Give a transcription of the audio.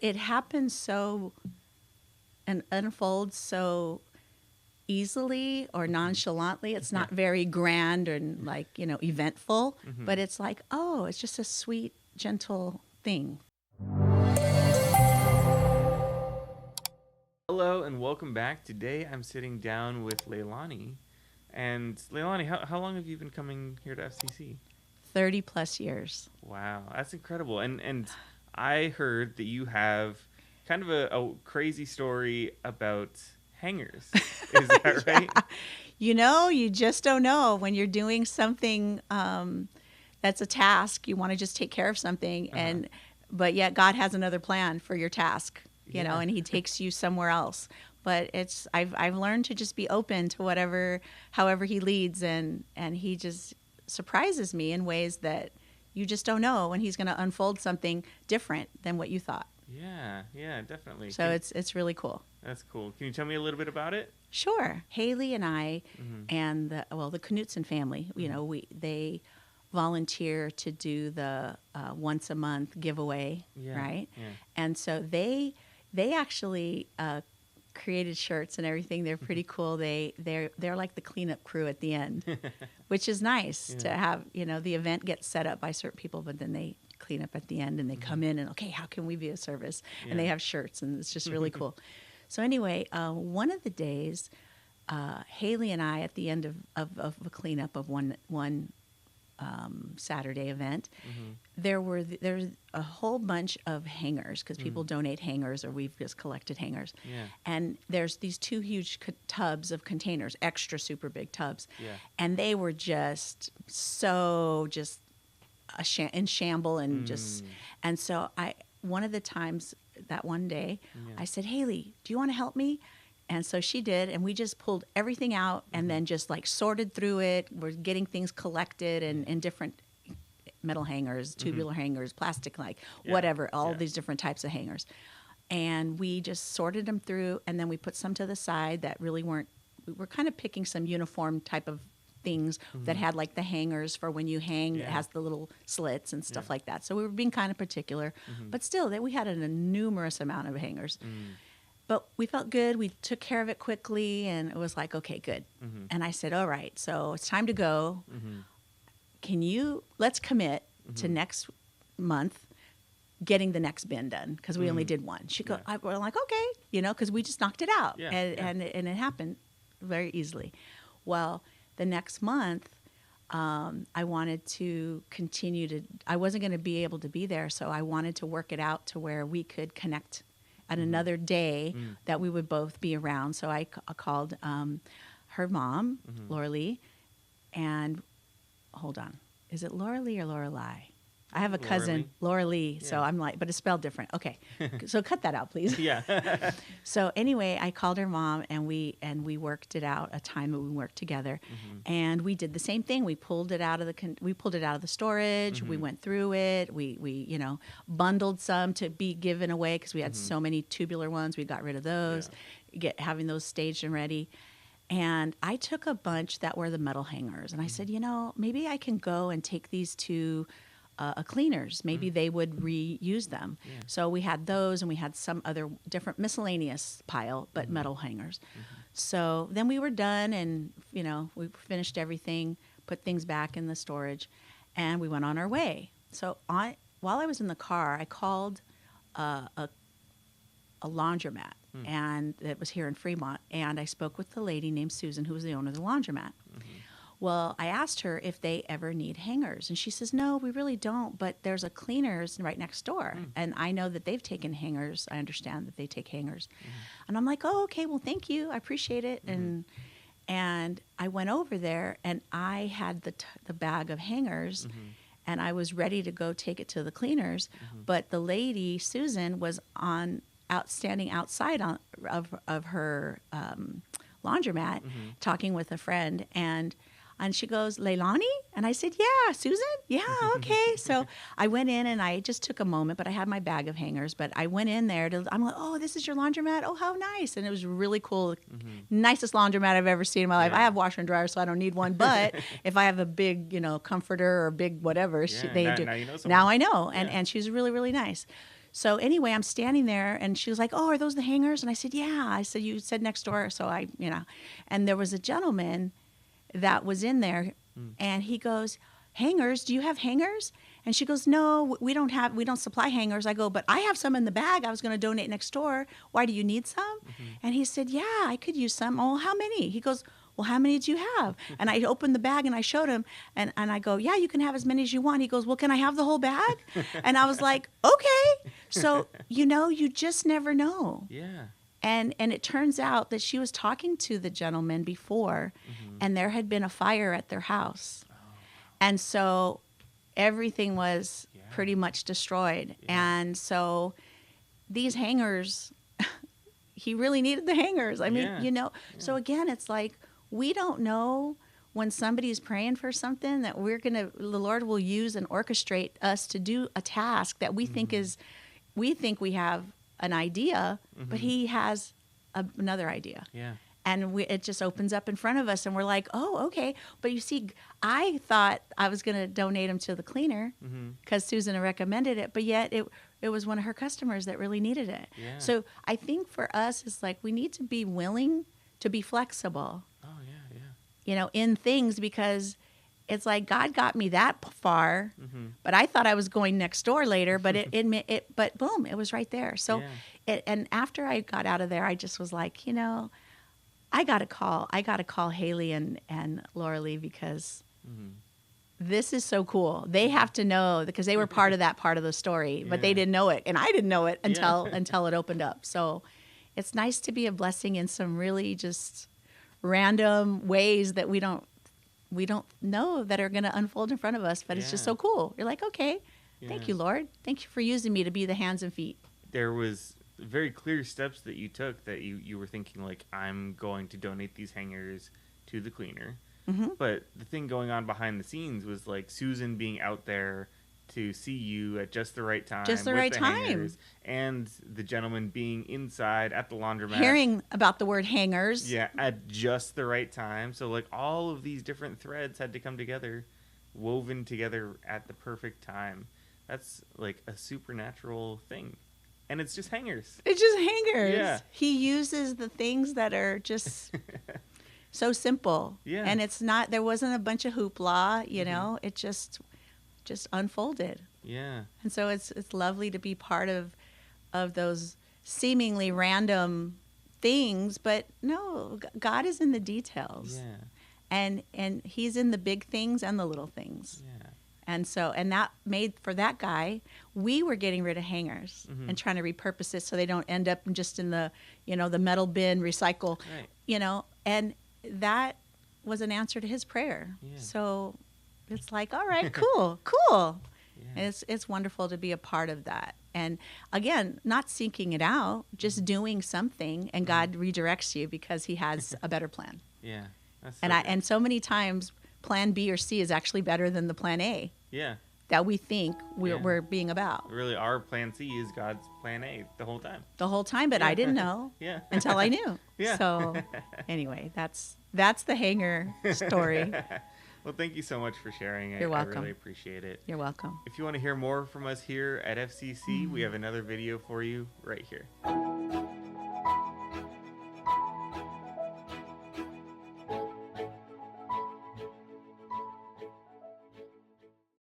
it happens so and unfolds so easily or nonchalantly. It's not very grand and eventful, but it's like, oh, it's just a sweet, gentle thing. Hello and welcome back. Today I'm sitting down with Leilani. And Leilani, how long have you been coming here to FCC? 30 plus years. Wow, that's incredible. And I heard that you have kind of a crazy story about hangers. Is that right? You just don't know when you're doing something that's a task. You want to just take care of something, but yet God has another plan for your task, and He takes you somewhere else. But I've learned to just be open to however He leads, and He just surprises me in ways that you just don't know when He's going to unfold something different than what you thought. Yeah, definitely. So it's really cool. That's cool. Can you tell me a little bit about it? Sure. Haley and I and the Knutson family, they volunteer to do the once a month giveaway, right? Yeah. And so they actually created shirts and everything. They're pretty cool. They're like the cleanup crew at the end, which is nice to have. The event gets set up by certain people, but then they clean up at the end and they come in and, okay, how can we be of service? And they have shirts, and it's just really cool. So anyway, one of the days, Haley and I, at the end of a cleanup of one Saturday event, there's a whole bunch of hangers because people donate hangers, or we've just collected hangers. Yeah. And there's these two huge tubs of containers, extra super big tubs. Yeah. And they were just so in shamble and and so one of the times that one day I said, Haley, do you want to help me? And so she did, and we just pulled everything out and then just sorted through it. We're getting things collected in different metal hangers, tubular hangers, plastic, whatever, all these different types of hangers. And we just sorted them through, and then we put some to the side that really we were kind of picking some uniform type of things that had the hangers for when you hang, it has the little slits and stuff like that. So we were being kind of particular, but still we had a numerous amount of hangers. But we felt good. We took care of it quickly, and it was like, okay, good. And I said, all right, so it's time to go. Let's commit to next month getting the next bin done, because we only did one. We're like, okay, because we just knocked it out. And it happened very easily. Well, the next month, I wanted to continue I wasn't going to be able to be there, so I wanted to work it out to where we could connect at another day that we would both be around. So I called her mom, Laura Lee, and hold on. Is it Laura Lee or Lorelei? I have a cousin, Laura Lee, so I'm but it's spelled different. Okay, so cut that out, please. Yeah. So anyway, I called her mom, and we worked it out, a time that we worked together, and we did the same thing. We pulled it out of the storage. We went through it. We bundled some to be given away because we had so many tubular ones. We got rid of those, having those staged and ready. And I took a bunch that were the metal hangers, and I said, maybe I can go and take these to cleaners. Maybe they would reuse them. Yeah. So we had those, and we had some other different miscellaneous pile, but metal hangers. So then we were done, and we finished everything, put things back in the storage, and we went on our way. So while I was in the car, I called a laundromat, and it was here in Fremont, and I spoke with the lady named Susan, who was the owner of the laundromat. Well, I asked her if they ever need hangers, and she says, no, we really don't, but there's a cleaners right next door, and I know that they've taken hangers. I understand that they take hangers. And I'm like, oh, okay, well, thank you. I appreciate it. And I went over there, and I had the bag of hangers, and I was ready to go take it to the cleaners, but the lady, Susan, was standing outside of her laundromat talking with a friend, and she goes, Leilani? And I said, yeah, Susan? Yeah, okay. So I went in, and I just took a moment, but I had my bag of hangers. But I went in there. I'm like, oh, this is your laundromat? Oh, how nice. And it was really cool. Nicest laundromat I've ever seen in my life. I have washer and dryer, so I don't need one. But if I have a big, comforter or big whatever, they do. Now you know someone. Now I know. And she's really, really nice. So anyway, I'm standing there, and she was like, "Oh, are those the hangers?" And I said, "Yeah." I said, "You said next door." So and there was a gentleman that was in there, and he goes, "Hangers? Do you have hangers?" And she goes, "No, we don't supply hangers." I go, "But I have some in the bag. I was going to donate next door. Why, do you need some?" And he said, "Yeah, I could use some." "Oh, how many?" He goes, "Well, how many do you have?" And I opened the bag and I showed him, and I go, "Yeah, you can have as many as you want." He goes, "Well, can I have the whole bag?" And I was like, "Okay." So, you just never know. Yeah. And it turns out that she was talking to the gentleman before, and there had been a fire at their house. Oh, wow. And so everything was pretty much destroyed. Yeah. And so these hangers, he really needed the hangers. I mean, so again, it's like, we don't know when somebody's praying for something that the Lord will use and orchestrate us to do a task that we think we have an idea, but he has another idea. Yeah. And it just opens up in front of us, and we're like, "Oh, okay." But you see, I thought I was going to donate them to the cleaner because Susan had recommended it, but yet it was one of her customers that really needed it. Yeah. So I think for us, it's like we need to be willing to be flexible. Oh, yeah. In things, because it's like God got me that far, but I thought I was going next door later. But but boom, it was right there. So, and after I got out of there, I just was like, I got to call Haley and Laura Lee, because this is so cool. They have to know, because they were part of that part of the story, but they didn't know it, and I didn't know it until it opened up. So it's nice to be a blessing in some really just random ways that we don't know that are going to unfold in front of us, but it's just so cool. You're like, "Okay, thank you, Lord. Thank you for using me to be the hands and feet." There was very clear steps that you took, that you were thinking, like, I'm going to donate these hangers to the cleaner. But the thing going on behind the scenes was, like, Susan being out there to see you at just the right time. Just the right time. Hangers, and the gentleman being inside at the laundromat. Hearing about the word hangers. Yeah, at just the right time. So, like, all of these different threads had to come together, woven together at the perfect time. That's, like, a supernatural thing. And it's just hangers. It's just hangers. Yeah. He uses the things that are just so simple. Yeah. And there wasn't a bunch of hoopla, it just unfolded. Yeah. And so it's lovely to be part of those seemingly random things, but no, God is in the details. Yeah. And he's in the big things and the little things. Yeah. And so, and that made, for that guy, we were getting rid of hangers and trying to repurpose it so they don't end up just in the, the metal bin, recycle, and that was an answer to his prayer. Yeah. So it's like, all right, cool. Yeah. And it's wonderful to be a part of that. And again, not seeking it out, just doing something, and God redirects you because he has a better plan. Yeah. That's And so many times plan B or C is actually better than the plan A. Yeah. That we think we're being about. Really, our plan C is God's plan A the whole time. The whole time, but I didn't know until I knew. Yeah. So anyway, that's the hanger story. Well, thank you so much for sharing. You're welcome. I really appreciate it. You're welcome. If you want to hear more from us here at FCC, we have another video for you right here.